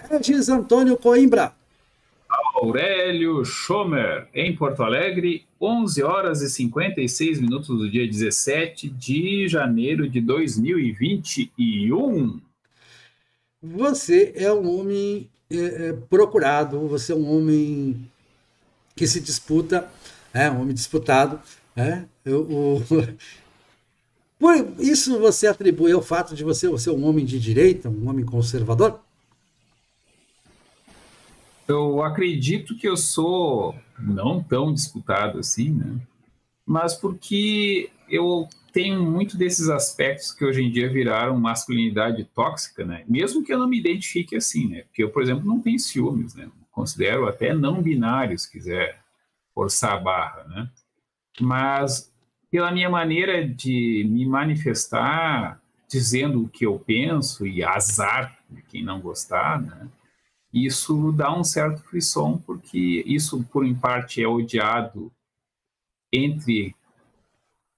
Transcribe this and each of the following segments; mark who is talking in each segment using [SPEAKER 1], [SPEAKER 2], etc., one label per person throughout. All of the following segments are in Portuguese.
[SPEAKER 1] Regis Antônio Coimbra.
[SPEAKER 2] Aurélio Schomer, em Porto Alegre, 11 horas e 56 minutos do dia 17 de janeiro de 2021.
[SPEAKER 1] Você é um homem procurado, você é um homem que se disputa, um homem disputado. Por isso você atribui ao fato de você ser um homem de direita, um homem conservador?
[SPEAKER 2] Eu acredito que eu sou não tão disputado assim, né? Mas porque eu tenho muito desses aspectos que hoje em dia viraram masculinidade tóxica, né? Mesmo que eu não me identifique assim, né? Porque eu, por exemplo, não tenho ciúmes, né? Considero até não binário, se quiser forçar a barra, né? Mas pela minha maneira de me manifestar, dizendo o que eu penso e azar de quem não gostar, né? Isso dá um certo frisson, porque isso, por em parte, é odiado entre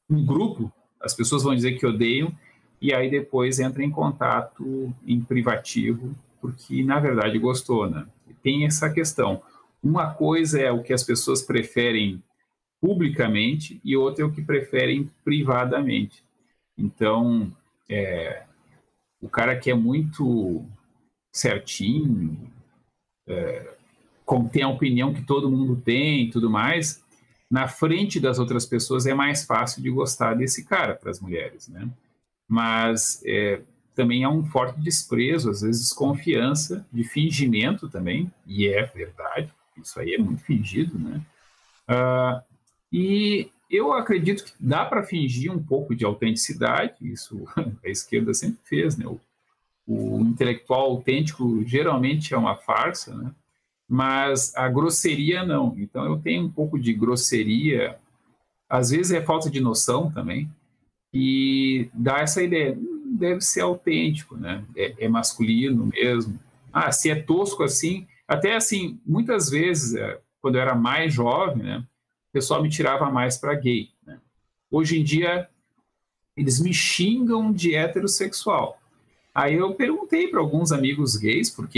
[SPEAKER 2] um grupo, as pessoas vão dizer que odeiam, e aí depois entra em contato em privativo, porque na verdade gostou, né? Tem essa questão. Uma coisa é o que as pessoas preferem publicamente e outra é o que preferem privadamente. Então, o cara que é muito certinho, tem a opinião que todo mundo tem e tudo mais, na frente das outras pessoas é mais fácil de gostar desse cara para as mulheres, né? Mas também há um forte desprezo, às vezes desconfiança, de fingimento também, e é verdade, isso aí é muito fingido, né? E eu acredito que dá para fingir um pouco de autenticidade, isso a esquerda sempre fez, né? O intelectual autêntico geralmente é uma farsa, né? Mas a grosseria não. Então eu tenho um pouco de grosseria, às vezes é falta de noção também, e dá essa ideia, deve ser autêntico, né? É masculino mesmo. Ah, se é tosco assim, até assim, muitas vezes, quando eu era mais jovem, né, o pessoal me tirava mais para gay, né? Hoje em dia, eles me xingam de heterossexual. Aí eu perguntei para alguns amigos gays como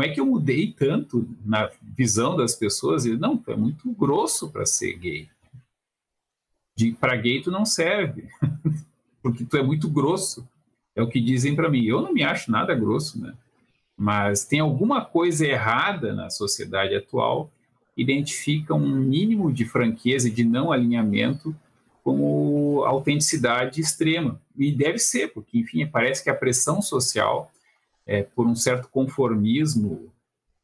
[SPEAKER 2] é que eu mudei tanto na visão das pessoas. E não, tu é muito grosso para ser gay. Para gay tu não serve, porque tu é muito grosso. É o que dizem para mim. Eu não me acho nada grosso, né? Mas tem alguma coisa errada na sociedade atual, identifica um mínimo de franqueza e de não alinhamento como autenticidade extrema. E deve ser, porque, enfim, parece que a pressão social, por um certo conformismo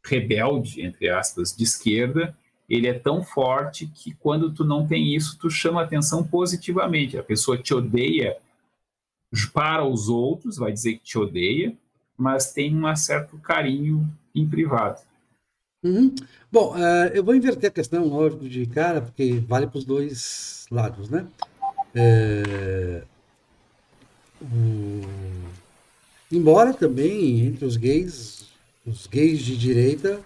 [SPEAKER 2] rebelde, entre aspas, de esquerda, ele é tão forte que quando tu não tem isso, tu chama atenção positivamente. A pessoa te odeia para os outros, vai dizer que te odeia, mas tem um certo carinho em privado.
[SPEAKER 1] Uhum. Bom, eu vou inverter a questão logo de cara, porque vale para os dois lados, né? Embora também entre os gays de direita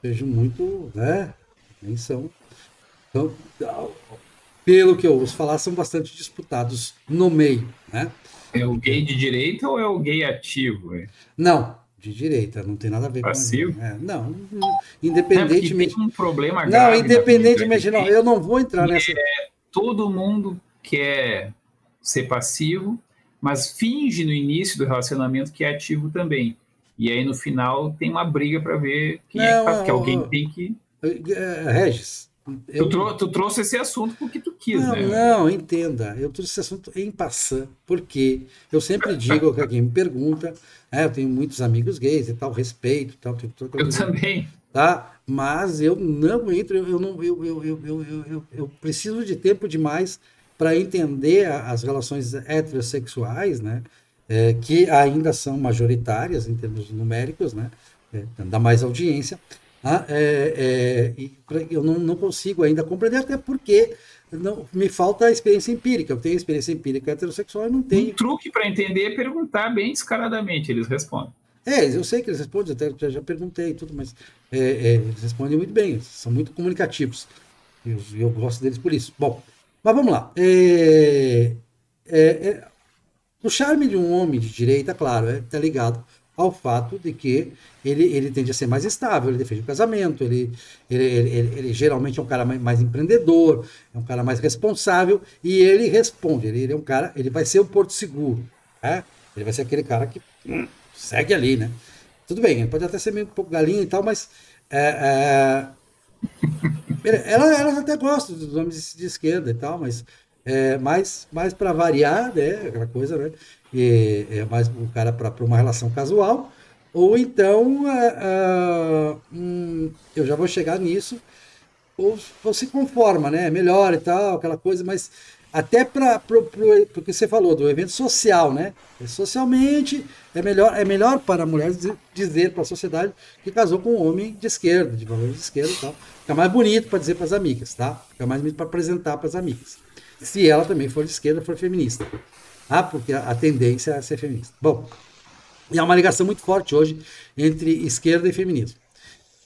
[SPEAKER 1] sejam muito, né? Nem são. Então, pelo que eu ouço falar, são bastante disputados no meio, né?
[SPEAKER 2] É o gay de direita ou é o gay ativo?
[SPEAKER 1] Não, de direita, não tem nada a ver com a
[SPEAKER 2] Passivo?
[SPEAKER 1] não,
[SPEAKER 2] É porque tem
[SPEAKER 1] independentemente.
[SPEAKER 2] um problema
[SPEAKER 1] Não,
[SPEAKER 2] grave na comunidade
[SPEAKER 1] independentemente, não,
[SPEAKER 2] gay,
[SPEAKER 1] eu não vou entrar
[SPEAKER 2] que
[SPEAKER 1] nessa.
[SPEAKER 2] todo mundo quer ser passivo, mas finge no início do relacionamento que é ativo também. E aí no final tem uma briga para ver quem é que faz, porque alguém
[SPEAKER 1] Não,
[SPEAKER 2] tem que.
[SPEAKER 1] Regis, eu,
[SPEAKER 2] Tu trouxe esse assunto porque tu quis,
[SPEAKER 1] não,
[SPEAKER 2] né?
[SPEAKER 1] não, entenda. Eu trouxe esse assunto em passant, porque eu sempre digo que alguém me pergunta, eu tenho muitos amigos gays e tal, respeito, tal, tenho toda
[SPEAKER 2] Eu
[SPEAKER 1] aquela,
[SPEAKER 2] também.
[SPEAKER 1] tá? Mas eu não entro, eu não, eu preciso de tempo demais para entender as relações heterossexuais, né? Que ainda são majoritárias em termos numéricos, né? Dá mais audiência. Eu não consigo ainda compreender, até porque não, me falta a experiência empírica. Eu tenho experiência empírica heterossexual e não
[SPEAKER 2] Um
[SPEAKER 1] tenho.
[SPEAKER 2] truque para entender é perguntar bem descaradamente, eles respondem.
[SPEAKER 1] Eu sei que eles respondem, até já perguntei e tudo, mas eles respondem muito bem, são muito comunicativos. Eu gosto deles por isso. Bom, mas vamos lá. O charme de um homem de direita, claro, tá ligado ao fato de que ele tende a ser mais estável, ele defende o casamento, ele geralmente é um cara mais empreendedor, é um cara mais responsável, e ele responde, ele é um cara, ele vai ser um porto seguro, né? Ele vai ser aquele cara que segue ali, né? Tudo bem, ele pode até ser meio um pouco galinha e tal, mas elas até gostam dos homens de esquerda e tal, mas mais para variar, né? Aquela coisa, né? É mais o cara para uma relação casual, ou então eu já vou chegar nisso, ou se conforma, né? É melhor e tal, aquela coisa, mas até porque você falou do evento social, né? Socialmente é melhor para a mulher dizer para a sociedade que casou com um homem de esquerda, de valores de esquerda e tal. Fica mais bonito para dizer para as amigas, tá? Fica mais bonito para apresentar para as amigas. Se ela também for de esquerda, for feminista. Ah, porque a tendência é ser feminista. Bom, e há uma ligação muito forte hoje entre esquerda e feminismo.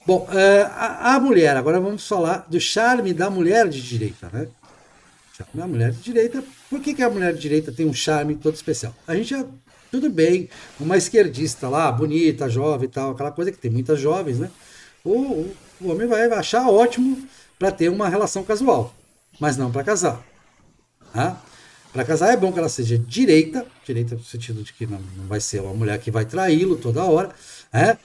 [SPEAKER 1] Bom, a mulher, agora vamos falar do charme da mulher de direita, né? A mulher de direita, por que a mulher de direita tem um charme todo especial? A gente já, tudo bem, uma esquerdista lá, bonita, jovem e tal, aquela coisa que tem muitas jovens, né? O homem vai achar ótimo para ter uma relação casual, mas não para casar. Tá? Para casar é bom que ela seja direita no sentido de que não vai ser uma mulher que vai traí-lo toda hora, né?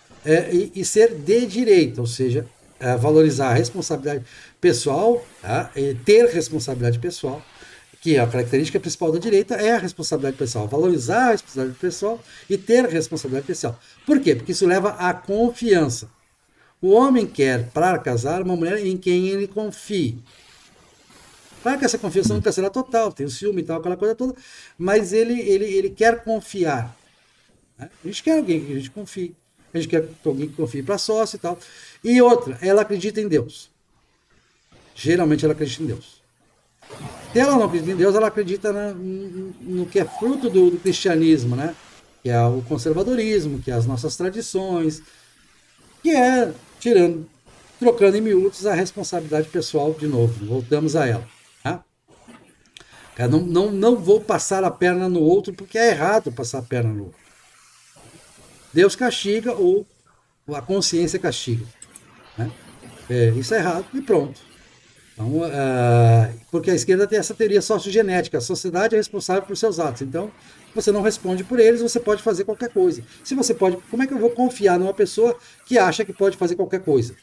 [SPEAKER 1] E ser de direita, ou seja, valorizar a responsabilidade pessoal, tá? Ter responsabilidade pessoal, que a característica principal da direita é a responsabilidade pessoal, valorizar a responsabilidade pessoal e ter responsabilidade pessoal. Por quê? Porque isso leva à confiança. O homem quer, para casar, uma mulher em quem ele confie. Claro que essa confiança nunca será total, tem o ciúme e tal, aquela coisa toda, mas ele quer confiar. Né? A gente quer alguém que a gente confie. A gente quer alguém que confie para sócio e tal. E outra, ela acredita em Deus. Geralmente ela acredita em Deus. Se ela não acredita em Deus, ela acredita no que é fruto do cristianismo, né? Que é o conservadorismo, que é as nossas tradições, que é trocando em miúdos a responsabilidade pessoal de novo. Voltamos a ela. Tá? Não vou passar a perna no outro porque é errado passar a perna no outro. Deus castiga ou a consciência castiga. Né? Isso é errado e pronto. Então, porque a esquerda tem essa teoria sociogenética. A sociedade é responsável por seus atos. Então, você não responde por eles, você pode fazer qualquer coisa. Se você pode, como é que eu vou confiar numa pessoa que acha que pode fazer qualquer coisa?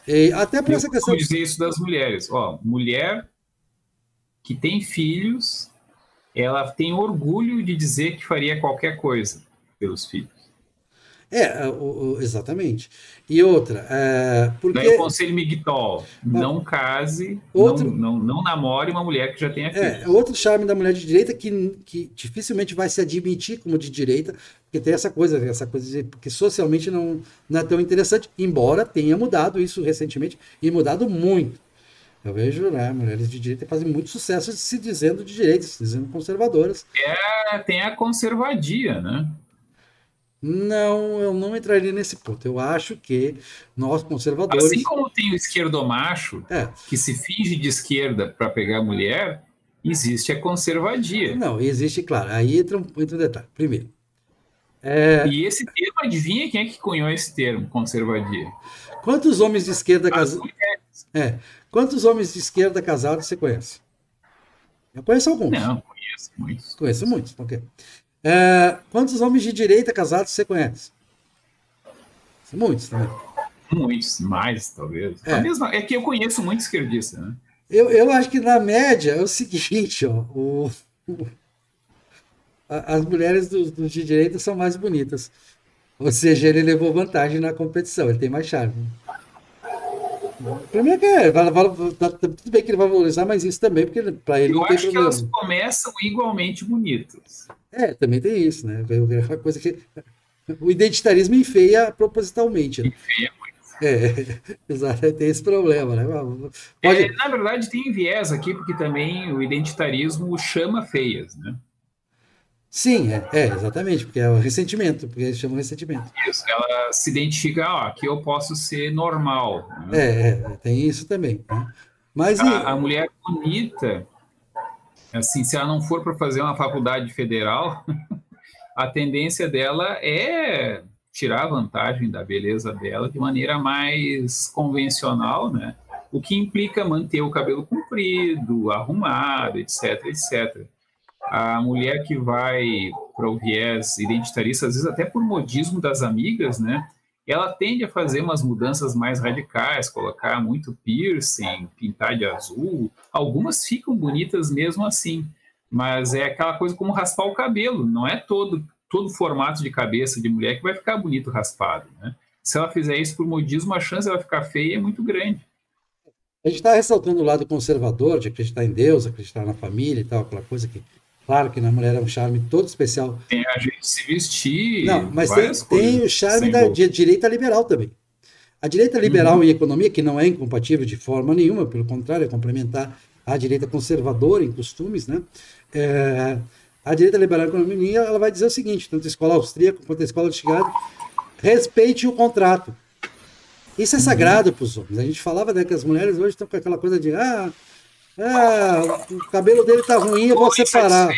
[SPEAKER 1] E até por essa questão.
[SPEAKER 2] Eu dizer isso das mulheres. Ó, mulher que tem filhos, ela tem orgulho de dizer que faria qualquer coisa pelos filhos.
[SPEAKER 1] Exatamente. E outra, porque...
[SPEAKER 2] Daí o conselho Miguel, não case, não namore uma mulher que já tenha filhos.
[SPEAKER 1] Outro charme da mulher de direita que dificilmente vai se admitir como de direita, porque tem essa coisa de, porque socialmente não é tão interessante, embora tenha mudado isso recentemente, e mudado muito. Eu vejo, né, mulheres de direita fazem muito sucesso se dizendo de direita, se dizendo conservadoras.
[SPEAKER 2] Tem a conservadia, né?
[SPEAKER 1] Não, eu não entraria nesse ponto. Eu acho que nós, conservadores...
[SPEAKER 2] Assim como tem o esquerdomacho, que se finge de esquerda para pegar a mulher, existe a conservadia.
[SPEAKER 1] Não, existe, claro. Aí entra um detalhe. Primeiro.
[SPEAKER 2] E esse termo, adivinha quem é que cunhou esse termo, conservadia?
[SPEAKER 1] Quantos homens de esquerda casados... Quantos homens de esquerda casados você conhece? Eu conheço alguns.
[SPEAKER 2] Não, conheço muitos.
[SPEAKER 1] Conheço muitos, ok. Quantos homens de direita casados você conhece? Muitos também.
[SPEAKER 2] Muitos, mais, talvez. É que eu conheço muito esquerdista, né?
[SPEAKER 1] Eu acho que, na média, é o seguinte, ó, as mulheres de direita são mais bonitas. Ou seja, ele levou vantagem na competição, ele tem mais charme. Primeiro que tudo bem que ele vai valorizar, mas isso também, porque para ele não tem problema. Eu acho
[SPEAKER 2] que elas começam igualmente bonitas.
[SPEAKER 1] Também tem isso, né? É uma coisa que o identitarismo enfeia propositalmente. Né?
[SPEAKER 2] Enfeia muito.
[SPEAKER 1] Exato, tem esse problema, né?
[SPEAKER 2] Na verdade, tem viés aqui, porque também o identitarismo chama feias, né?
[SPEAKER 1] Sim, exatamente, porque é o ressentimento, porque eles chamam ressentimento.
[SPEAKER 2] Isso, ela se identifica, aqui eu posso ser normal. Né?
[SPEAKER 1] Tem isso também. Né? Mas
[SPEAKER 2] a mulher bonita, assim, se ela não for para fazer uma faculdade federal, a tendência dela é tirar vantagem da beleza dela de maneira mais convencional, né? O que implica manter o cabelo comprido, arrumado, etc, etc. A mulher que vai para o viés identitarista, às vezes até por modismo das amigas, né? Ela tende a fazer umas mudanças mais radicais, colocar muito piercing, pintar de azul. Algumas ficam bonitas mesmo assim, mas é aquela coisa como raspar o cabelo. Não é todo formato de cabeça de mulher que vai ficar bonito raspado, né? Se ela fizer isso por modismo, a chance de ela ficar feia é muito grande.
[SPEAKER 1] A gente está ressaltando o lado conservador, de acreditar em Deus, acreditar na família e tal, aquela coisa que, claro que na mulher é um charme todo especial.
[SPEAKER 2] Tem a gente se vestir,
[SPEAKER 1] não, mas tem o charme
[SPEAKER 2] sem
[SPEAKER 1] da
[SPEAKER 2] bolsa.
[SPEAKER 1] direita liberal também. A direita liberal em economia, que não é incompatível de forma nenhuma, pelo contrário, é complementar à direita conservadora em costumes, né? A direita liberal em economia, ela vai dizer o seguinte, tanto a escola austríaca quanto a escola de Chicago, respeite o contrato. Isso é sagrado para os homens. A gente falava, né, que as mulheres hoje estão com aquela coisa de o cabelo dele tá ruim, eu vou separar.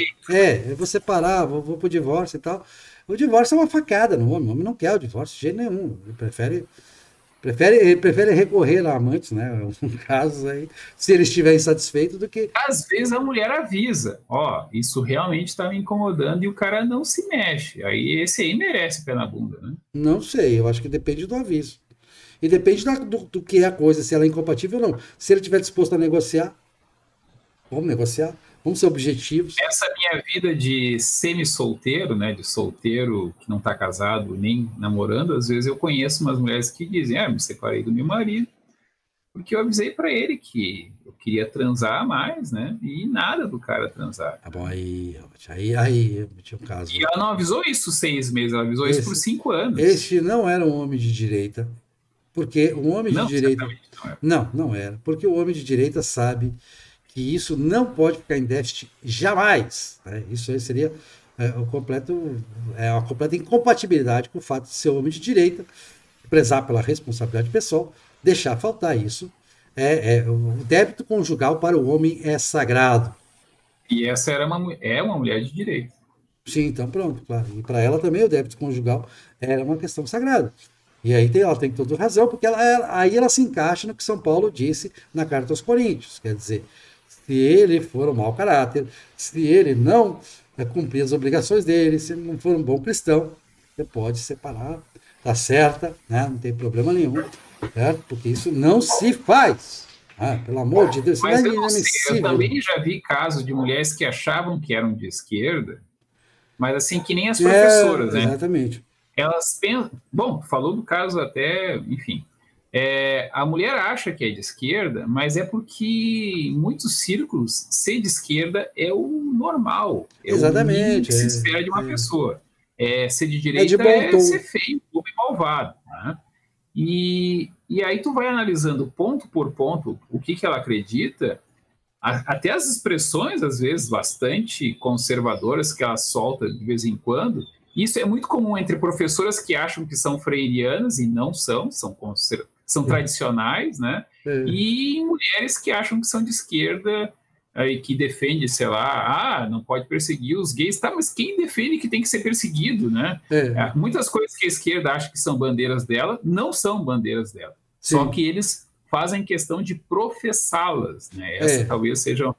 [SPEAKER 1] Eu vou separar, vou pro divórcio e tal. O divórcio é uma facada no homem. O homem não quer o divórcio de jeito nenhum. Ele prefere recorrer a amantes, né? Um caso aí, se ele estiver insatisfeito, do que.
[SPEAKER 2] Às vezes a mulher avisa, isso realmente está me incomodando e o cara não se mexe. Aí esse aí merece pé na bunda, né?
[SPEAKER 1] Não sei, eu acho que depende do aviso. E depende do que é a coisa, se ela é incompatível ou não. Se ele estiver disposto a negociar, vamos negociar, vamos ser objetivos.
[SPEAKER 2] Essa minha vida de semi-solteiro, né, de solteiro que não está casado nem namorando, às vezes eu conheço umas mulheres que dizem, me separei do meu marido, porque eu avisei para ele que eu queria transar mais, né, e nada do cara transar.
[SPEAKER 1] Tá bom, aí tinha um caso.
[SPEAKER 2] E ela não avisou isso 6 meses, ela avisou isso por 5 anos.
[SPEAKER 1] Este não era um homem de direita, porque o homem de direita... Não era, porque o homem de direita sabe que isso não pode ficar em déficit jamais. Né? Isso aí seria uma completa incompatibilidade com o fato de ser homem de direita, prezar pela responsabilidade pessoal, deixar faltar isso. O débito conjugal para o homem é sagrado.
[SPEAKER 2] E essa é uma mulher de direita.
[SPEAKER 1] Sim, então pronto, claro. E para ela também o débito conjugal era uma questão sagrada. E aí ela tem toda razão, porque aí ela se encaixa no que São Paulo disse na Carta aos Coríntios. Quer dizer, se ele for um mau caráter, se ele não cumprir as obrigações dele, se ele não for um bom cristão, você pode separar, tá certa, né? Não tem problema nenhum, certo? Porque isso não se faz. Pelo amor de Deus,
[SPEAKER 2] mas eu também já vi casos de mulheres que achavam que eram de esquerda, mas assim, que nem as professoras, né?
[SPEAKER 1] Exatamente.
[SPEAKER 2] Elas pensam... Bom, falou do caso até, enfim... a mulher acha que é de esquerda, mas é porque em muitos círculos ser de esquerda é o normal.
[SPEAKER 1] Exatamente.
[SPEAKER 2] O mínimo que se espera de uma pessoa. Ser de direita é ser feio, bobo e malvado. Né? E aí tu vai analisando ponto por ponto o que ela acredita, até as expressões, às vezes, bastante conservadoras que ela solta de vez em quando. Isso é muito comum entre professoras que acham que são freirianas e não são tradicionais, né? E mulheres que acham que são de esquerda e que defendem, sei lá, não pode perseguir os gays. Tá, mas quem defende que tem que ser perseguido, né? Muitas coisas que a esquerda acha que são bandeiras dela não são bandeiras dela. Sim. Só que eles fazem questão de professá-las, né? Essa talvez seja uma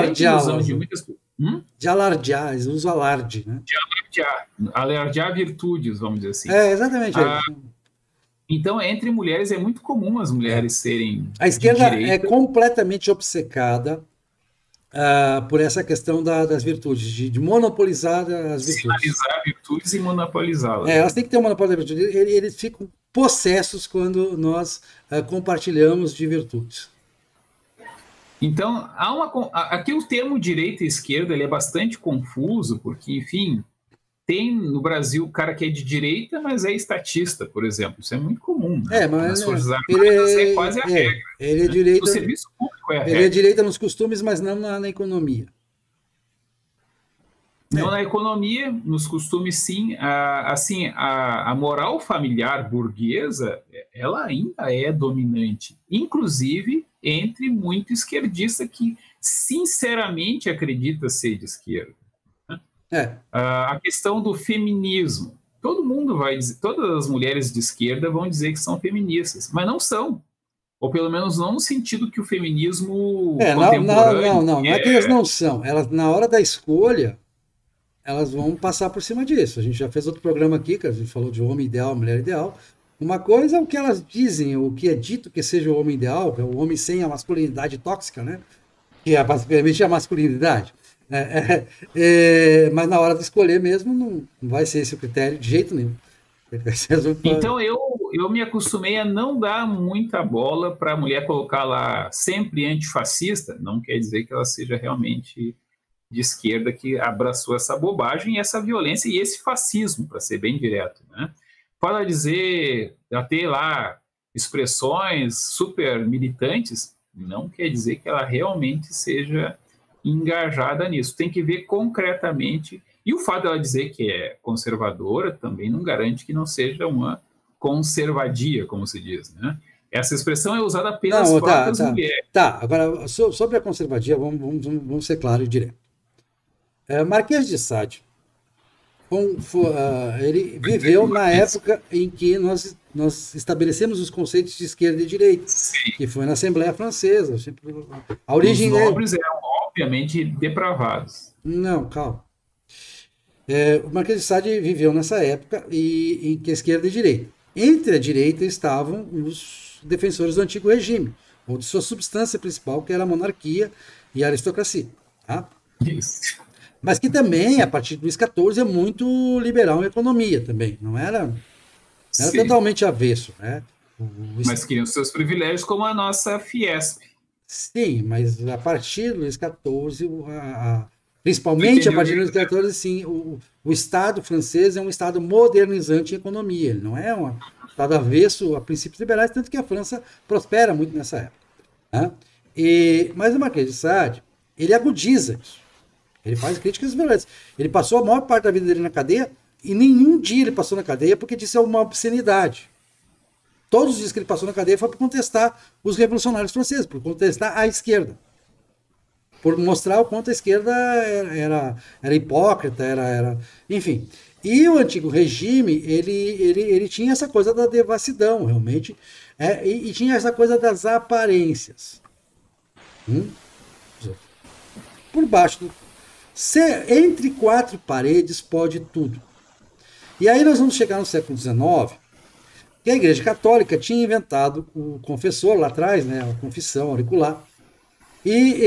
[SPEAKER 2] grande ilusão de muitas coisas.
[SPEAKER 1] De alardear, eles usam alarde, né?
[SPEAKER 2] De alardear virtudes, vamos dizer assim.
[SPEAKER 1] Exatamente.
[SPEAKER 2] Então, entre mulheres é muito comum as mulheres serem
[SPEAKER 1] a esquerda é completamente obcecada por essa questão das virtudes, de monopolizar as virtudes.
[SPEAKER 2] Sinalizar virtudes e monopolizá-las.
[SPEAKER 1] Elas têm que ter um monopólio da virtude. Eles ficam possessos quando nós compartilhamos de virtudes.
[SPEAKER 2] Então, aqui o termo direita e esquerda ele é bastante confuso, porque, enfim, tem no Brasil o cara que é de direita, mas é estatista, por exemplo. Isso é muito comum. Né?
[SPEAKER 1] Mas
[SPEAKER 2] nas Forças Armadas é quase a regra.
[SPEAKER 1] Ele é direita,
[SPEAKER 2] o serviço público é a regra.
[SPEAKER 1] Ele é direita nos costumes, mas não na economia.
[SPEAKER 2] Não na economia, nos costumes sim. A moral familiar burguesa, ela ainda é dominante. Inclusive entre muito esquerdista que sinceramente acredita ser de esquerda.
[SPEAKER 1] É.
[SPEAKER 2] A questão do feminismo. Todo mundo vai dizer, todas as mulheres de esquerda vão dizer que são feministas, mas não são. Ou pelo menos não no sentido que o feminismo contemporâneo.
[SPEAKER 1] Não é que elas não são. Elas, na hora da escolha, elas vão passar por cima disso. A gente já fez outro programa aqui, que a gente falou de homem ideal, mulher ideal. Uma coisa é o que elas dizem, o que é dito que seja o homem ideal, que é o homem sem a masculinidade tóxica, né? Que é basicamente a masculinidade. Mas na hora de escolher mesmo, não vai ser esse o critério de jeito nenhum.
[SPEAKER 2] Então eu me acostumei a não dar muita bola para a mulher colocar lá sempre antifascista, não quer dizer que ela seja realmente de esquerda que abraçou essa bobagem, essa violência e esse fascismo, para ser bem direto, né? Para dizer, até lá expressões super militantes, não quer dizer que ela realmente seja engajada nisso. Tem que ver concretamente. E o fato dela dizer que é conservadora também não garante que não seja uma conservadia, como se diz, né? Essa expressão é usada pelas próprias mulheres.
[SPEAKER 1] Tá, agora, sobre a conservadia, vamos ser claros e direto. Marquês de Sade, ele viveu na época em que nós estabelecemos os conceitos de esquerda e direita, sim, que foi na Assembleia Francesa. A origem
[SPEAKER 2] os nobres eram, obviamente, depravados.
[SPEAKER 1] Não, calma. O Marquês de Sade viveu nessa época em que a esquerda e a direita. Entre a direita estavam os defensores do antigo regime, ou de sua substância principal, que era a monarquia e a aristocracia. Tá?
[SPEAKER 2] Isso.
[SPEAKER 1] Mas que também, a partir do Luís XIV, é muito liberal em economia também. Não era totalmente avesso. Né?
[SPEAKER 2] Mas queriam seus privilégios como a nossa Fiesp.
[SPEAKER 1] Sim, mas a partir do Luís XIV, principalmente a partir do Luís XIV, sim, o Estado francês é um Estado modernizante em economia. Ele não é um Estado avesso a princípios liberais, tanto que a França prospera muito nessa época. Né? Mas o Marquês de Sade, ele agudiza isso. Ele faz críticas violentas. Ele passou a maior parte da vida dele na cadeia e nenhum dia ele passou na cadeia porque disse uma obscenidade. Todos os dias que ele passou na cadeia foi para contestar os revolucionários franceses, por contestar a esquerda. Por mostrar o quanto a esquerda era hipócrita, enfim. E o antigo regime, ele tinha essa coisa da devassidão, realmente, e tinha essa coisa das aparências. Por baixo entre quatro paredes pode tudo. E aí nós vamos chegar no século XIX, que a Igreja Católica tinha inventado o confessor lá atrás, né, a confissão auricular, e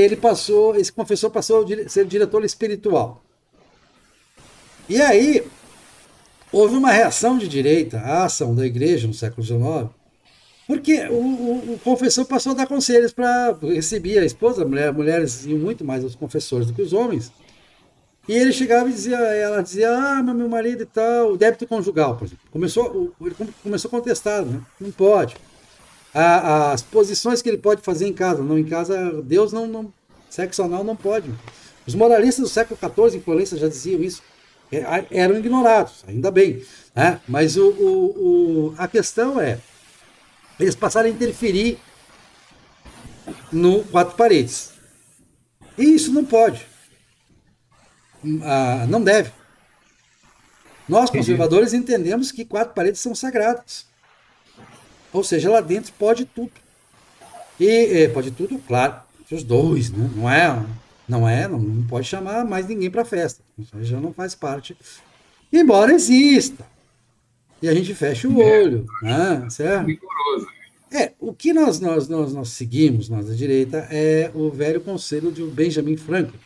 [SPEAKER 1] esse confessor passou a ser diretor espiritual. E aí houve uma reação de direita à ação da Igreja no século XIX, porque o confessor passou a dar conselhos para receber a esposa, mulheres iam muito mais aos confessores do que os homens. E ele chegava e ela dizia, meu marido e tal, débito conjugal, por exemplo. Ele começou a contestar, né? Não pode. As posições que ele pode fazer em casa, não em casa, Deus não sexo anal não pode. Os moralistas do século XIV, em Florença, já diziam isso. Eram ignorados, ainda bem. Né? Mas a questão é, eles passaram a interferir no quatro paredes. E isso não pode. Não deve. Nós, conservadores, entendemos que quatro paredes são sagradas. Ou seja, lá dentro pode tudo. E pode tudo, claro, os dois, né? Não pode chamar mais ninguém para festa. Isso já não faz parte. Embora exista. E a gente fecha o olho. Né? Certo?
[SPEAKER 2] Rigoroso.
[SPEAKER 1] O que nós seguimos, nós da direita, é o velho conselho de Benjamin Franklin.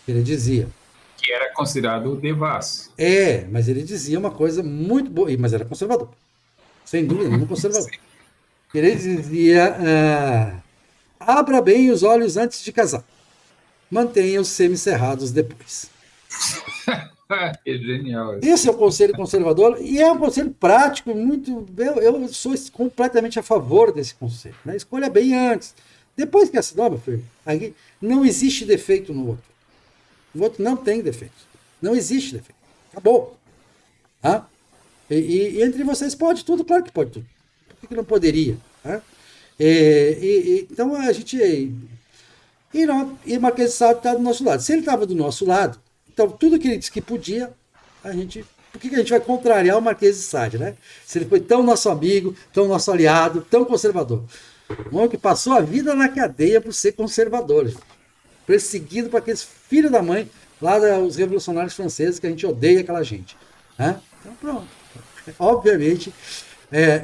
[SPEAKER 1] Ele dizia.
[SPEAKER 2] Que era considerado devasso.
[SPEAKER 1] Mas ele dizia uma coisa muito boa, mas era conservador. Sem dúvida, não conservador. Ele dizia, abra bem os olhos antes de casar. Mantenha os semicerrados depois.
[SPEAKER 2] É genial.
[SPEAKER 1] Esse é o conselho conservador e é um conselho prático, muito. Eu sou completamente a favor desse conselho. Né? Escolha bem antes. Depois que assinou, meu filho, aí não existe defeito no outro. O outro não tem defeito. Não existe defeito. Acabou. E entre vocês pode tudo? Claro que pode tudo. Por que não poderia? Então a gente... E Marquês de Sade está do nosso lado. Se ele estava do nosso lado, Então, tudo que ele disse que podia, a gente... Por que a gente vai contrariar o Marquês de Sade, né? Se ele foi tão nosso amigo, tão nosso aliado, tão conservador. Um homem que passou a vida na cadeia por ser conservador, perseguido por aqueles filhos da mãe, lá dos revolucionários franceses, que a gente odeia aquela gente. Né? Então, pronto. Obviamente,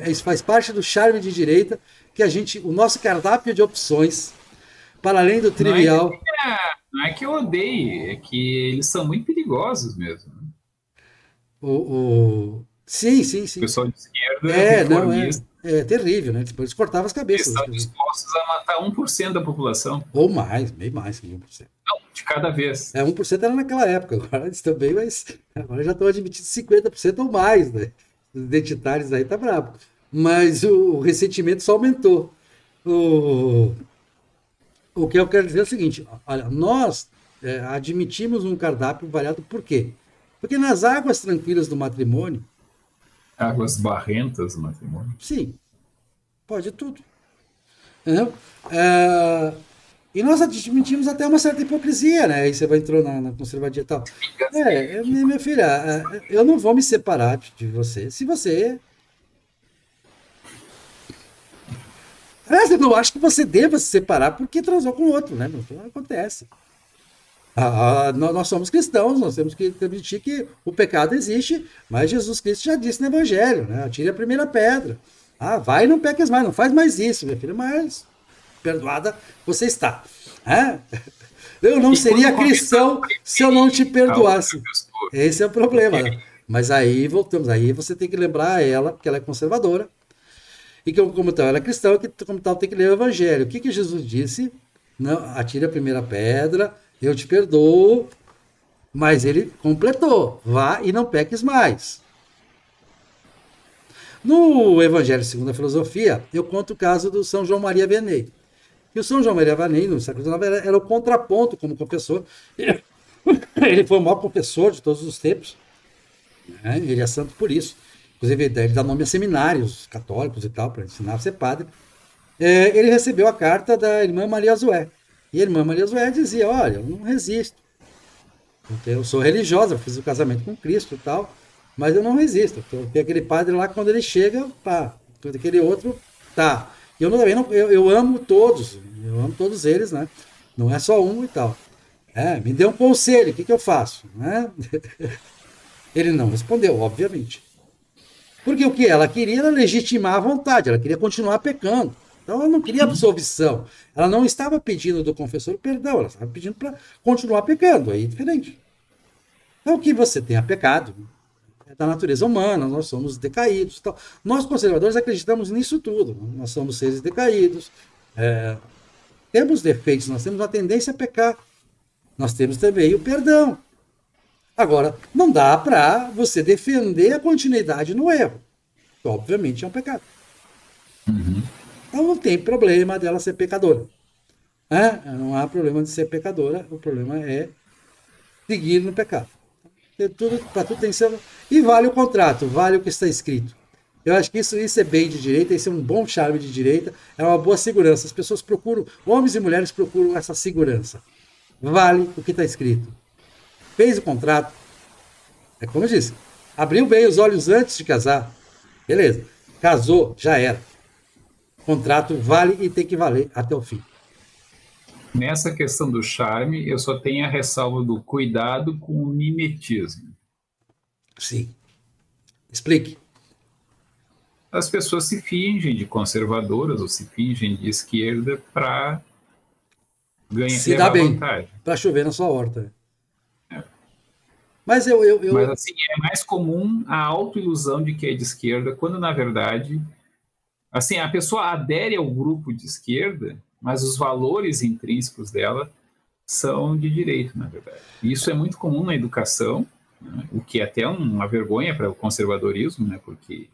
[SPEAKER 1] isso faz parte do charme de direita, que o nosso cardápio de opções, para além do trivial...
[SPEAKER 2] Não é que eu odeie, é que eles são muito perigosos mesmo.
[SPEAKER 1] Sim, sim, sim.
[SPEAKER 2] O pessoal de esquerda reformista.
[SPEAKER 1] É terrível, né? Depois eles cortavam as cabeças.
[SPEAKER 2] Eles estão dispostos a matar 1% da população.
[SPEAKER 1] Ou mais, bem mais que 1%.
[SPEAKER 2] Não, de cada vez.
[SPEAKER 1] 1% era naquela época, agora eles também, mas agora já estão admitindo 50% ou mais, né? Os identitários aí tá brabo. Mas o ressentimento só aumentou. O que eu quero dizer é o seguinte, olha, nós admitimos um cardápio variado por quê? Porque nas águas tranquilas do matrimônio...
[SPEAKER 2] Águas barrentas do matrimônio?
[SPEAKER 1] Sim, pode tudo. Entendeu? E nós admitimos até uma certa hipocrisia, né? Aí você vai entrou na conservadia e tal. Minha filha, eu não vou me separar de você. Se você... eu não acho que você deva se separar porque transou com outro, né? Não acontece. Nós somos cristãos, nós temos que admitir que o pecado existe, mas Jesus Cristo já disse no Evangelho, né? Atire a primeira pedra. Vai e não peques mais, não faz mais isso, minha filha, mas perdoada você está. Eu não seria cristão se eu não te perdoasse. Esse é o problema. Né? Mas aí voltamos, aí você tem que lembrar ela, porque ela é conservadora, e que como tal ela é cristã, e que como tal tem que ler o Evangelho. O que Jesus disse? Não, atire a primeira pedra, eu te perdoo, mas ele completou, vá e não peques mais. No Evangelho segundo a Filosofia, eu conto o caso do São João Maria Vianney. E o São João Maria Vianney, no século XIX, era o contraponto como confessor. Ele foi o maior confessor de todos os tempos. Né? Ele é santo por isso. Inclusive, ele dá nome a seminários católicos e tal, para ensinar a ser padre. Ele recebeu a carta da irmã Maria Zoé. E a irmã Maria Zoé dizia, olha, eu não resisto. Eu sou religiosa, fiz o casamento com Cristo e tal, mas eu não resisto. Tem aquele padre lá, quando ele chega, pá. Aquele outro, tá. Eu amo todos eles, né? Não é só um e tal. Me dê um conselho, o que eu faço? Né? Ele não respondeu, obviamente. Porque o que ela queria era legitimar a vontade, ela queria continuar pecando. Então ela não queria absolvição. Ela não estava pedindo do confessor perdão, ela estava pedindo para continuar pecando. Aí é diferente. Então o que você tenha pecado é da natureza humana, nós somos decaídos. Então, nós conservadores acreditamos nisso tudo. Nós somos seres decaídos, temos defeitos, nós temos uma tendência a pecar. Nós temos também o perdão. Agora, não dá para você defender a continuidade no erro. Obviamente é um pecado.
[SPEAKER 2] Uhum.
[SPEAKER 1] Então não tem problema dela ser pecadora. Não há problema de ser pecadora, o problema é seguir no pecado. Para tudo tem que ser... E vale o contrato, vale o que está escrito. Eu acho que isso é bem de direita, isso é um bom charme de direita, é uma boa segurança. As pessoas procuram, homens e mulheres procuram essa segurança. Vale o que está escrito. Fez o contrato, é como eu disse, abriu bem os olhos antes de casar, beleza, casou, já era. O contrato vale e tem que valer até o fim.
[SPEAKER 2] Nessa questão do charme, eu só tenho a ressalva do cuidado com o mimetismo.
[SPEAKER 1] Sim. Explique.
[SPEAKER 2] As pessoas se fingem de conservadoras ou se fingem de esquerda para ganhar
[SPEAKER 1] se dá bem, para chover na sua horta. Mas
[SPEAKER 2] Mas assim, é mais comum a autoilusão de que é de esquerda, quando na verdade, assim, a pessoa adere ao grupo de esquerda, mas os valores intrínsecos dela são de direita, na verdade. Isso é muito comum na educação, né? O que é até uma vergonha para o conservadorismo, né? Porque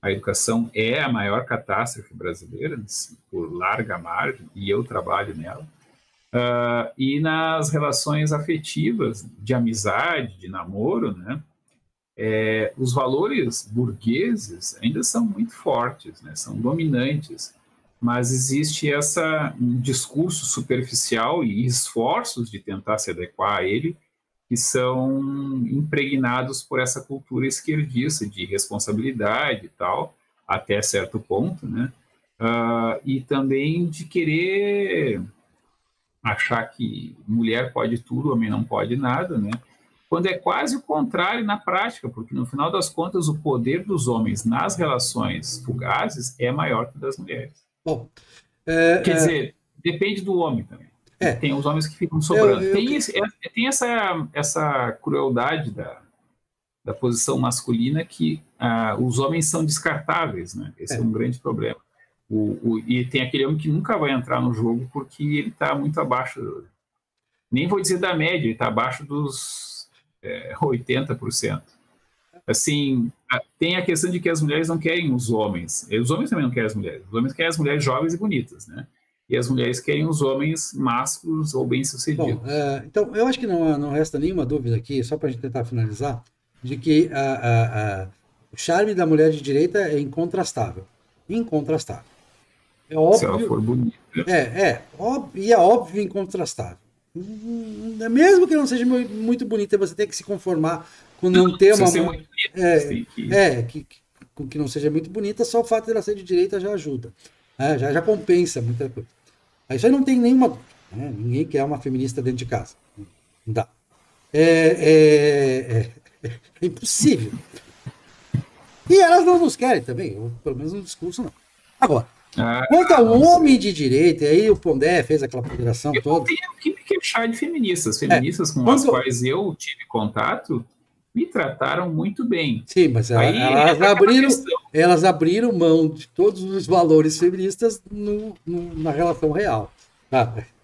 [SPEAKER 2] a educação é a maior catástrofe brasileira, por larga margem, e eu trabalho nela. E nas relações afetivas, de amizade, de namoro, né? Os valores burgueses ainda são muito fortes, né? São dominantes, mas existe um discurso superficial e esforços de tentar se adequar a ele que são impregnados por essa cultura esquerdista de responsabilidade e tal, até certo ponto, né? E também de querer achar que mulher pode tudo, homem não pode nada, né? Quando é quase o contrário na prática, porque no final das contas o poder dos homens nas relações fugazes é maior que o das mulheres.
[SPEAKER 1] Bom,
[SPEAKER 2] quer dizer, depende do homem também. Tem os homens que ficam sobrando. Tem essa crueldade da posição masculina que os homens são descartáveis, né? Esse é um grande problema. E tem aquele homem que nunca vai entrar no jogo porque ele está muito abaixo, nem vou dizer da média, ele está abaixo dos 80%. Assim, tem a questão de que as mulheres não querem os homens também não querem as mulheres. Os homens querem as mulheres jovens e bonitas, né? E as mulheres querem os homens másculos ou bem-sucedidos.
[SPEAKER 1] Bom, então, eu acho que não resta nenhuma dúvida aqui, só para a gente tentar finalizar, de que o charme da mulher de direita é incontrastável. Incontrastável. É óbvio.
[SPEAKER 2] Se ela for bonita.
[SPEAKER 1] E é óbvio incontrastável. Mesmo que não seja muito bonita, você tem que se conformar com não ter uma mulher. Que não seja muito bonita, só o fato de ela ser de direita já ajuda. Já compensa muita coisa. Isso aí não tem nenhuma. Ninguém quer uma feminista dentro de casa. Não dá. É impossível. E elas não nos querem também, ou pelo menos no discurso não. Agora, quanto ao homem de direita, e aí o Pondé fez aquela ponderação toda.
[SPEAKER 2] Eu tenho que me queixar de feministas. Feministas com as quais eu tive contato me trataram muito bem.
[SPEAKER 1] Sim, mas elas abriram mão de todos os valores feministas na relação real.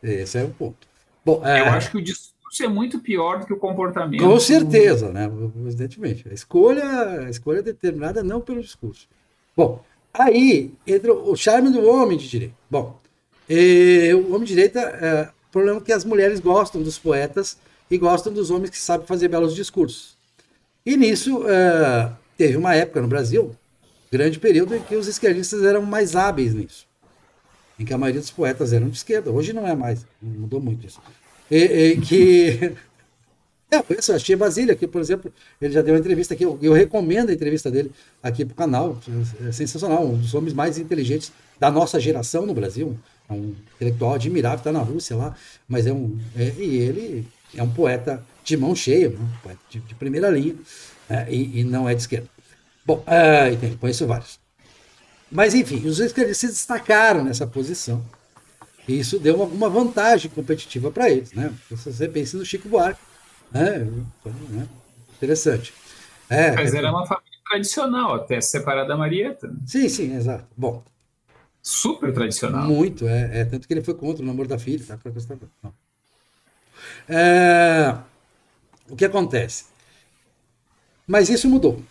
[SPEAKER 1] Esse é o ponto. Bom,
[SPEAKER 2] eu acho que o discurso é muito pior do que o comportamento.
[SPEAKER 1] Com certeza, né? Evidentemente. A escolha é determinada não pelo discurso. Bom, aí entra o charme do homem de direita. Bom, o homem de direita, o problema é que as mulheres gostam dos poetas e gostam dos homens que sabem fazer belos discursos. E nisso, teve uma época no Brasil, grande período, em que os esquerdistas eram mais hábeis nisso. Em que a maioria dos poetas eram de esquerda. Hoje não é mais, mudou muito isso. Conheço a Tia Basília, que, por exemplo, ele já deu uma entrevista aqui, eu recomendo a entrevista dele aqui para o canal, é sensacional, um dos homens mais inteligentes da nossa geração no Brasil, um intelectual admirável, está na Rússia lá, mas e ele é um poeta de mão cheia, um poeta de primeira linha, e não é de esquerda. Bom, conheço vários. Mas, enfim, os esquerdistas se destacaram nessa posição, e isso deu uma vantagem competitiva para eles, né? Você pensa no Chico Buarque, interessante.
[SPEAKER 2] Mas era uma família tradicional, até separada da Marieta.
[SPEAKER 1] Sim, exato. Bom.
[SPEAKER 2] Super tradicional.
[SPEAKER 1] Muito, tanto que ele foi contra o namoro da filha. O que acontece? Mas isso mudou.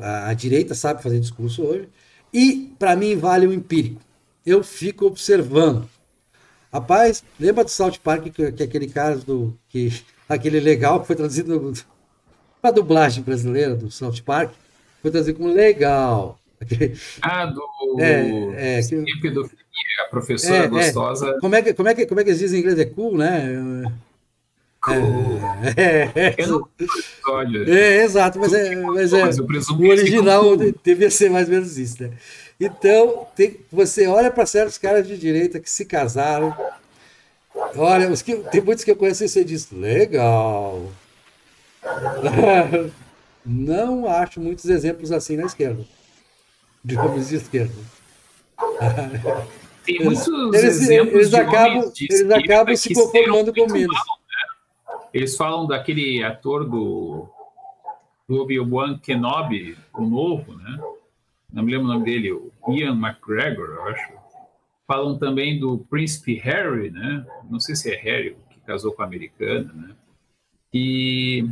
[SPEAKER 1] A direita sabe fazer discurso hoje. E, para mim, vale o empírico. Eu fico observando. Rapaz, lembra do South Park, que aquele cara aquele legal que foi traduzido para a dublagem brasileira do South Park, foi traduzido como legal.
[SPEAKER 2] Pedofilia, a professora gostosa.
[SPEAKER 1] Como é que eles dizem em inglês? É cool, né? Exato, mas o original devia ser mais ou menos isso, né? Então, você olha para certos caras de direita que se casaram, olha, tem muitos que eu conheço e você diz, legal. Não acho muitos exemplos assim na esquerda, de homens de esquerda.
[SPEAKER 2] Tem muitos exemplos
[SPEAKER 1] eles acabam se conformando com menos.
[SPEAKER 2] Eles falam daquele ator do Obi-Wan Kenobi, o novo, né? Não me lembro o nome dele, o Ian McGregor, eu acho. Falam também do príncipe Harry, né? Não sei se é Harry, que casou com a americana, né? E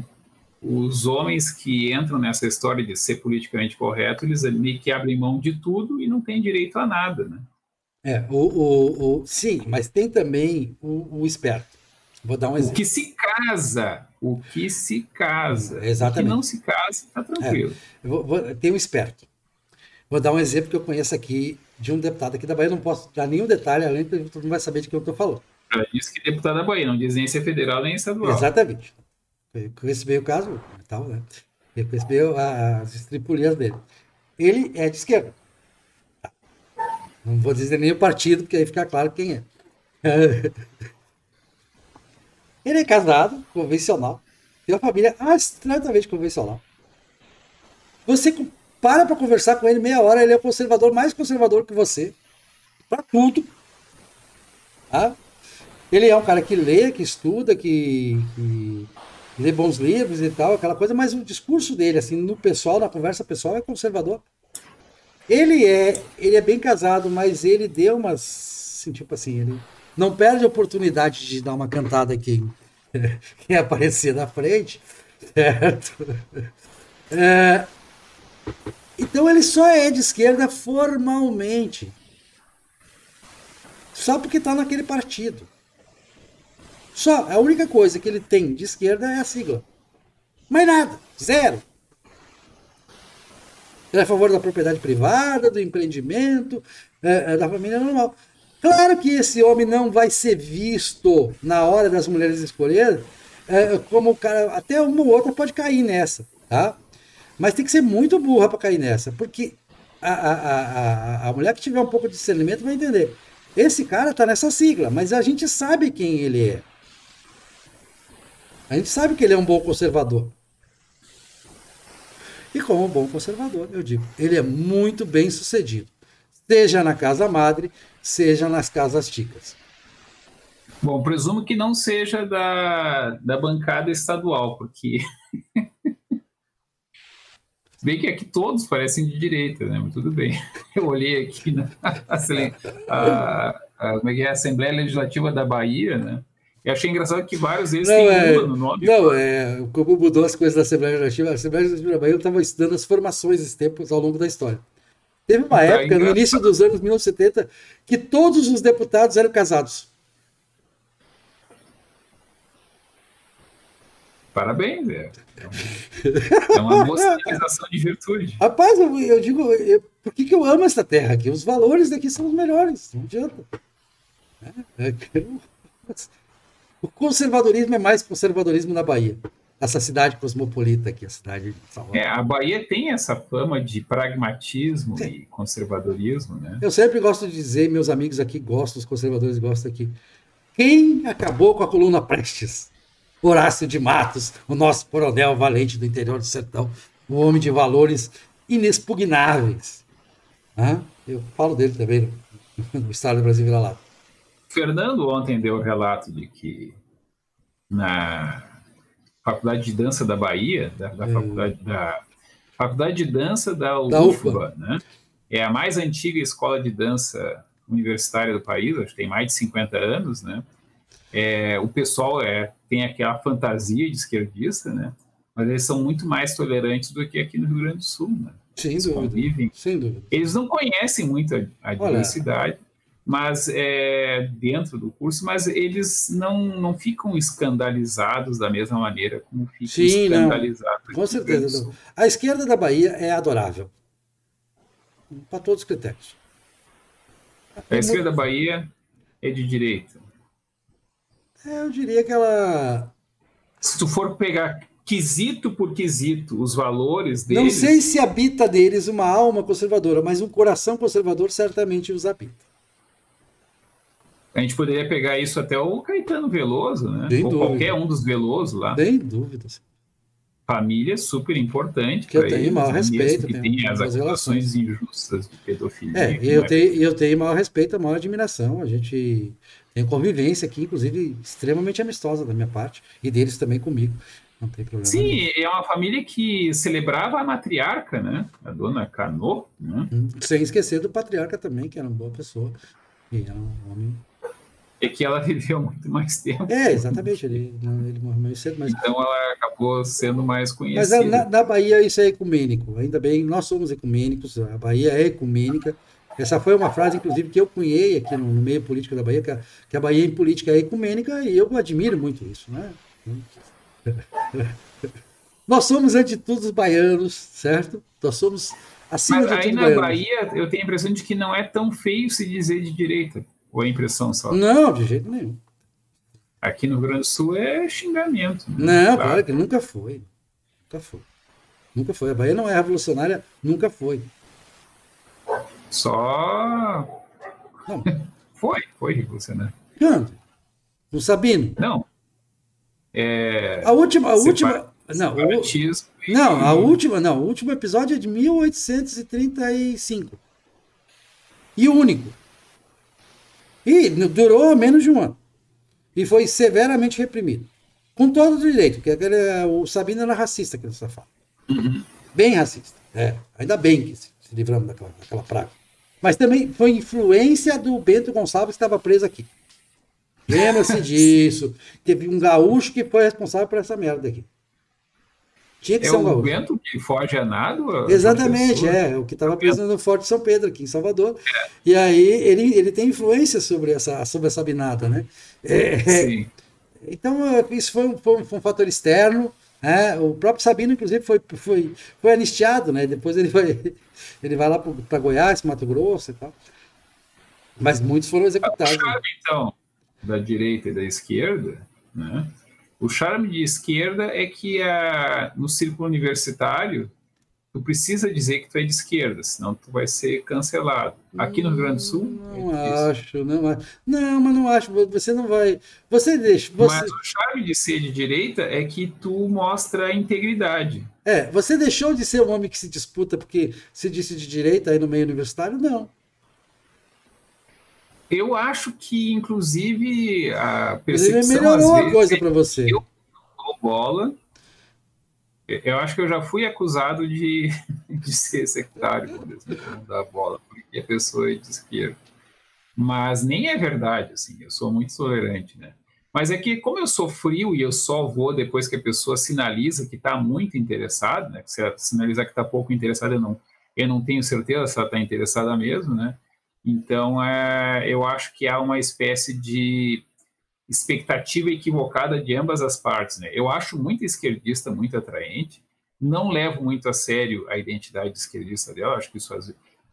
[SPEAKER 2] os homens que entram nessa história de ser politicamente correto, eles meio que abrem mão de tudo e não têm direito a nada, né?
[SPEAKER 1] Sim, mas tem também o esperto. Vou dar um exemplo.
[SPEAKER 2] O que se casa.
[SPEAKER 1] Exatamente.
[SPEAKER 2] O que não se casa, está tranquilo.
[SPEAKER 1] Tem um esperto. Vou dar um exemplo que eu conheço aqui de um deputado aqui da Bahia. Eu não posso dar nenhum detalhe, além de que todo mundo vai saber de quem eu estou falando.
[SPEAKER 2] Ela disse que deputado da Bahia, não diz nem se é federal nem estadual.
[SPEAKER 1] Exatamente. Eu conheço bem o caso, tal, né? Eu conheço bem as estripulias dele. Ele é de esquerda. Não vou dizer nem o partido, porque aí fica claro quem é. Ele é casado, convencional, tem uma família extremamente convencional. Você para conversar com ele meia hora, ele é o conservador mais conservador que você. Para tudo. Tá? Ele é um cara que lê, que estuda, que lê bons livros e tal, aquela coisa, mas o discurso dele, assim, no pessoal, na conversa pessoal, é conservador. Ele é bem casado, mas ele deu umas, assim, tipo assim, ele não perde a oportunidade de dar uma cantada aqui quem aparecer na frente, certo? Então ele só é de esquerda formalmente, só porque está naquele partido. Só, a única coisa que ele tem de esquerda é a sigla. Mais nada, zero. Ele é a favor da propriedade privada, do empreendimento, da família normal. Claro que esse homem não vai ser visto na hora das mulheres escolherem, como o cara, até uma ou outra pode cair nessa, tá? Mas tem que ser muito burra para cair nessa, porque a mulher que tiver um pouco de discernimento vai entender. Esse cara tá nessa sigla, mas a gente sabe quem ele é. A gente sabe que ele é um bom conservador. E como um bom conservador, eu digo, ele é muito bem sucedido. Seja na casa madre, seja nas casas ticas.
[SPEAKER 2] Bom, presumo que não seja da bancada estadual, porque bem que aqui todos parecem de direita, né? Mas tudo bem. Eu olhei aqui como é que é? A Assembleia Legislativa da Bahia, né? E achei engraçado que vários deles têm Lula no nome.
[SPEAKER 1] Não, como mudou as coisas da Assembleia Legislativa. A Assembleia Legislativa da Bahia, eu estava estudando as formações esses tempos ao longo da história. Teve uma época, no início dos anos 1970, que todos os deputados eram casados.
[SPEAKER 2] Parabéns, é uma boa sinalização de virtude.
[SPEAKER 1] Rapaz, eu digo, por que eu amo essa terra aqui? Os valores daqui são os melhores, não adianta. O conservadorismo é mais conservadorismo na Bahia. Essa cidade cosmopolita aqui, a cidade de Salvador.
[SPEAKER 2] A Bahia tem essa fama de pragmatismo e conservadorismo, né?
[SPEAKER 1] Eu sempre gosto de dizer, meus amigos aqui gostam, os conservadores gostam aqui. Quem acabou com a coluna Prestes? Horácio de Matos, o nosso coronel valente do interior do sertão, um homem de valores inexpugnáveis. Eu falo dele também no Estado do Brasil Vira-Lata.
[SPEAKER 2] Fernando ontem deu o relato de que na Faculdade de Dança da Bahia, da Faculdade de Dança da UFBA, né? É a mais antiga escola de dança universitária do país, acho que tem mais de 50 anos, né? O pessoal tem aquela fantasia de esquerdista, né? Mas eles são muito mais tolerantes do que aqui no Rio Grande do Sul, né?
[SPEAKER 1] Sem dúvida.
[SPEAKER 2] Eles não conhecem muito a diversidade, mas dentro do curso, mas eles não ficam escandalizados da mesma maneira como ficam escandalizados.
[SPEAKER 1] Com certeza. Não. A esquerda da Bahia é adorável. Para todos os critérios.
[SPEAKER 2] A esquerda da Bahia é de direita.
[SPEAKER 1] Eu diria que ela...
[SPEAKER 2] Se tu for pegar quesito por quesito os valores deles...
[SPEAKER 1] Não sei se habita deles uma alma conservadora, mas um coração conservador certamente os habita.
[SPEAKER 2] A gente poderia pegar isso até o Caetano Veloso, né?
[SPEAKER 1] Sem
[SPEAKER 2] ou
[SPEAKER 1] dúvida.
[SPEAKER 2] Qualquer um dos Veloso lá.
[SPEAKER 1] Sem dúvida.
[SPEAKER 2] Família super importante
[SPEAKER 1] que eu tenho maior respeito,
[SPEAKER 2] que tem as acusações injustas de pedofilia.
[SPEAKER 1] Eu tenho maior respeito, maior admiração. A gente tem convivência aqui, inclusive extremamente amistosa da minha parte e deles também comigo. Não tem problema.
[SPEAKER 2] Sim, nenhum. É uma família que celebrava a matriarca, né? A dona Canô. Né?
[SPEAKER 1] Sem esquecer do patriarca também, que era uma boa pessoa. E era um homem...
[SPEAKER 2] É que ela viveu muito mais tempo.
[SPEAKER 1] Exatamente. Ele morreu mais cedo. Mas...
[SPEAKER 2] Então ela acabou sendo mais conhecida.
[SPEAKER 1] Mas na Bahia isso é ecumênico. Ainda bem, nós somos ecumênicos. A Bahia é ecumênica. Essa foi uma frase, inclusive, que eu cunhei aqui no meio político da Bahia, que a Bahia em política é ecumênica, e eu admiro muito isso. Né? Nós somos, ante tudo, os baianos, certo? Nós somos acima de tudo
[SPEAKER 2] aí na
[SPEAKER 1] baianos.
[SPEAKER 2] Bahia, eu tenho a impressão de que não é tão feio se dizer de direita. Ou a impressão só?
[SPEAKER 1] Não, de jeito nenhum.
[SPEAKER 2] Aqui no Rio Grande do Sul é xingamento. Né?
[SPEAKER 1] Não, claro que nunca foi. Nunca foi. Nunca foi. A Bahia não é revolucionária, nunca foi.
[SPEAKER 2] Só...
[SPEAKER 1] Não.
[SPEAKER 2] Foi revolucionário.
[SPEAKER 1] Quando? O Sabino?
[SPEAKER 2] Não.
[SPEAKER 1] A última... Não, o último episódio é de 1835. E o único. E durou menos de um ano. E foi severamente reprimido. Com todo o direito, porque o Sabino era racista, aquele safado.
[SPEAKER 2] Uhum.
[SPEAKER 1] Bem racista. Ainda bem que se livramos daquela praga. Mas também foi influência do Bento Gonçalves que estava preso aqui. Lembra-se disso. Teve um gaúcho que foi responsável por essa merda aqui. Tinha que ser um gaúcho.
[SPEAKER 2] O Bento que foge a nado?
[SPEAKER 1] Exatamente, o que estava preso no Forte São Pedro, aqui em Salvador. E aí ele tem influência sobre essa binada, né?
[SPEAKER 2] Sim.
[SPEAKER 1] Então, isso foi um fator externo. O próprio Sabino, inclusive, foi anistiado, né? Depois ele vai lá para Goiás, Mato Grosso e tal. Mas muitos foram executados.
[SPEAKER 2] O charme, então, da direita e da esquerda, né? O charme de esquerda é que no círculo universitário tu precisa dizer que tu é de esquerda, senão tu vai ser cancelado. Aqui no Rio Grande do Sul...
[SPEAKER 1] Não acho. Não, mas não acho. Você não vai... Mas
[SPEAKER 2] o charme de ser de direita é que tu mostra a integridade.
[SPEAKER 1] Você deixou de ser um homem que se disputa porque se disse de direita aí no meio universitário? Não.
[SPEAKER 2] Eu acho que, inclusive, a percepção...
[SPEAKER 1] Ele melhorou a coisa para você.
[SPEAKER 2] Eu dou bola... Eu acho que eu já fui acusado de ser sectário, por exemplo, não dar bola, porque a pessoa é de esquerda. Mas nem é verdade, assim, eu sou muito tolerante, né? Mas é que, como eu sou frio e eu só vou depois que a pessoa sinaliza que está muito interessada, né? Se ela sinalizar que está pouco interessada, eu não tenho certeza se ela está interessada mesmo, né? Então, eu acho que há uma espécie de expectativa equivocada de ambas as partes, né? Eu acho muito esquerdista, muito atraente, não levo muito a sério a identidade esquerdista dela, acho que isso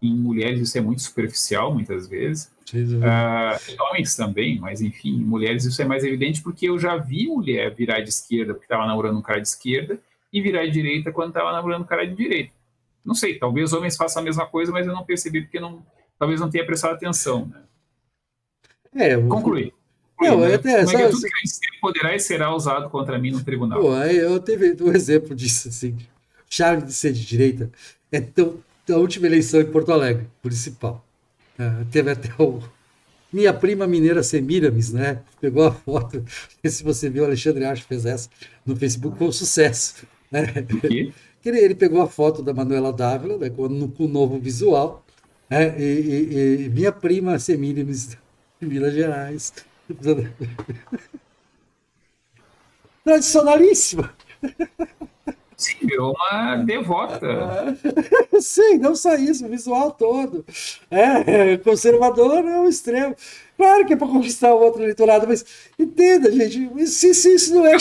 [SPEAKER 2] em mulheres isso é muito superficial, muitas vezes. Homens também, mas enfim, em mulheres isso é mais evidente porque eu já vi mulher virar de esquerda porque estava namorando um cara de esquerda e virar de direita quando estava namorando um cara de direita. Não sei, talvez homens façam a mesma coisa, mas eu não percebi porque talvez não tenha prestado atenção, né? Concluir.
[SPEAKER 1] Não, tudo
[SPEAKER 2] que poderá e será usado contra mim no tribunal.
[SPEAKER 1] Eu teve um exemplo disso, assim. Charme de ser de direita. A última eleição em Porto Alegre, municipal. Teve até minha prima mineira Semiramis, né? Pegou a foto. Se você viu, o Alexandre Acho fez essa no Facebook, foi um sucesso. Né? Ele pegou a foto da Manuela Dávila, né, com o novo visual, né? E minha prima Semiramis de Minas Gerais. Tradicionalíssima.
[SPEAKER 2] Sim, virou uma devota.
[SPEAKER 1] Sim, não só isso, o visual todo. Conservador é um extremo. Claro que é para conquistar o outro eleitorado, mas entenda, gente, se isso não é.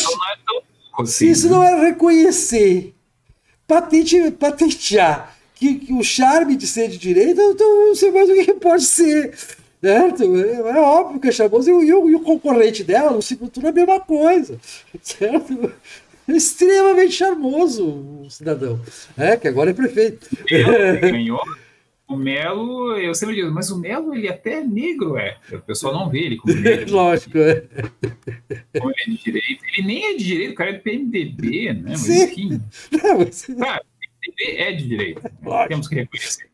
[SPEAKER 1] Se isso não é reconhecer, patentear que o charme de ser de direita, então não sei mais o que pode ser. Certo? É óbvio que é charmoso. E o concorrente dela, no segundo turno, é a mesma coisa. Certo? É extremamente charmoso o cidadão. Que agora é prefeito.
[SPEAKER 2] Ganhou. O Melo, eu sempre digo, mas o Melo, ele até é negro, O pessoal não vê ele como negro.
[SPEAKER 1] Lógico,
[SPEAKER 2] Como ele é de direita. Ele nem é de direita, o cara é do PMDB, né? Mas enfim. Claro, o PMDB é de direita. Temos que reconhecer.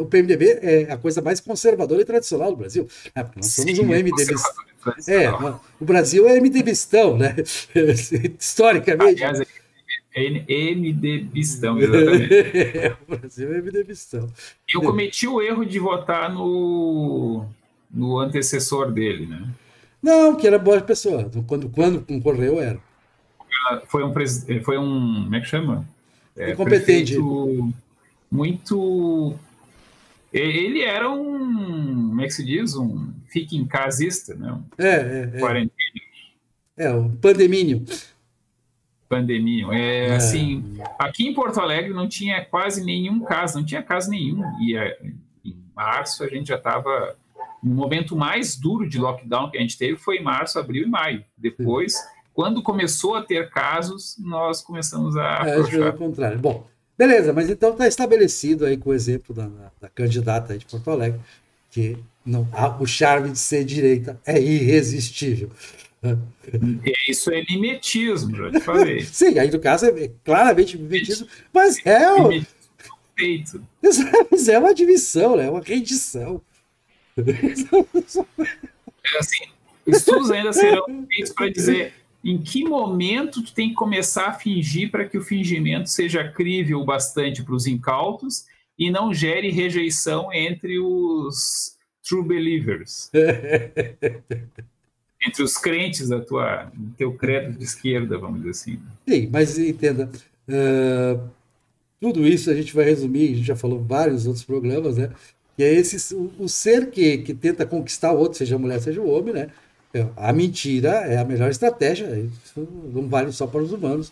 [SPEAKER 1] O PMDB é a coisa mais conservadora e tradicional do Brasil. Porque nós somos um MDBistão. O Brasil é MDBistão, né? Historicamente.
[SPEAKER 2] Aliás, MDBistão, exatamente.
[SPEAKER 1] O Brasil é MDBistão.
[SPEAKER 2] Eu cometi o erro de votar no antecessor dele, né?
[SPEAKER 1] Não, que era boa pessoa. Quando concorreu, era.
[SPEAKER 2] Foi um, como é que chama?
[SPEAKER 1] Incompetente.
[SPEAKER 2] Muito... Ele era como é que se diz? Um fique casista, né? Quarentena.
[SPEAKER 1] O pandemínio.
[SPEAKER 2] Assim, aqui em Porto Alegre não tinha quase nenhum caso, não tinha caso nenhum. E em março a gente já estava o momento mais duro de lockdown que a gente teve foi em março, abril e maio. Depois, quando começou a ter casos, nós começamos a afrouxar.
[SPEAKER 1] Ao contrário. Bom, beleza, mas então está estabelecido aí com o exemplo da candidata aí de Porto Alegre, que não, o charme de ser direita é irresistível.
[SPEAKER 2] Isso é mimetismo, já te falei.
[SPEAKER 1] Sim, aí no caso é claramente mimetismo, mas é o...
[SPEAKER 2] Feito.
[SPEAKER 1] Mas é uma admissão, né? É uma rendição.
[SPEAKER 2] Assim, estudos ainda serão feitos para dizer em que momento tu tem que começar a fingir para que o fingimento seja crível bastante para os incautos e não gere rejeição entre os true believers. Entre os crentes do teu credo de esquerda, vamos dizer assim.
[SPEAKER 1] Sim, mas entenda, tudo isso a gente vai resumir, a gente já falou em vários outros programas, né? Que é o ser que tenta conquistar o outro, seja a mulher, seja o homem, né? A mentira é a melhor estratégia, isso não vale só para os humanos.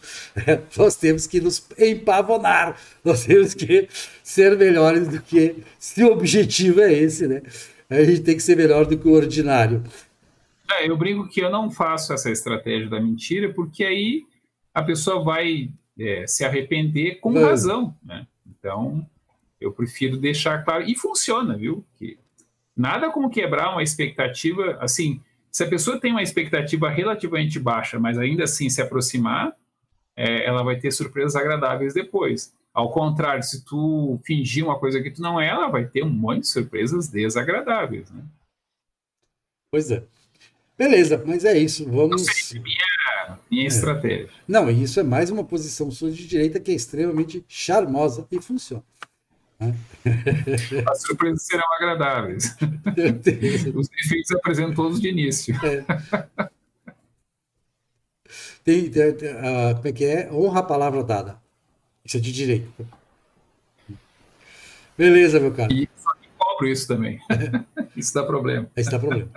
[SPEAKER 1] Nós temos que nos empavonar, nós temos que ser melhores do que, se o objetivo é esse, né? A gente tem que ser melhor do que o ordinário.
[SPEAKER 2] Eu brinco que eu não faço essa estratégia da mentira, porque aí a pessoa vai se arrepender com razão, né? Então, eu prefiro deixar claro, e funciona, viu? Que nada como quebrar uma expectativa, assim, se a pessoa tem uma expectativa relativamente baixa, mas ainda assim se aproximar, ela vai ter surpresas agradáveis depois. Ao contrário, se tu fingir uma coisa que tu não é, ela vai ter um monte de surpresas desagradáveis, né?
[SPEAKER 1] Pois é. Beleza, mas é isso. Vamos.
[SPEAKER 2] Não sei, minha estratégia.
[SPEAKER 1] Não, isso é mais uma posição sua de direita que é extremamente charmosa e funciona.
[SPEAKER 2] As surpresas serão agradáveis. Os defeitos apresentam todos de início.
[SPEAKER 1] Como é que é? Honra a palavra dada. Isso é de direita. Beleza, meu cara.
[SPEAKER 2] E só que cobro isso também. Isso dá problema.
[SPEAKER 1] Isso dá problema.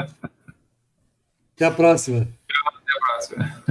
[SPEAKER 1] Até a próxima.
[SPEAKER 2] Até a próxima.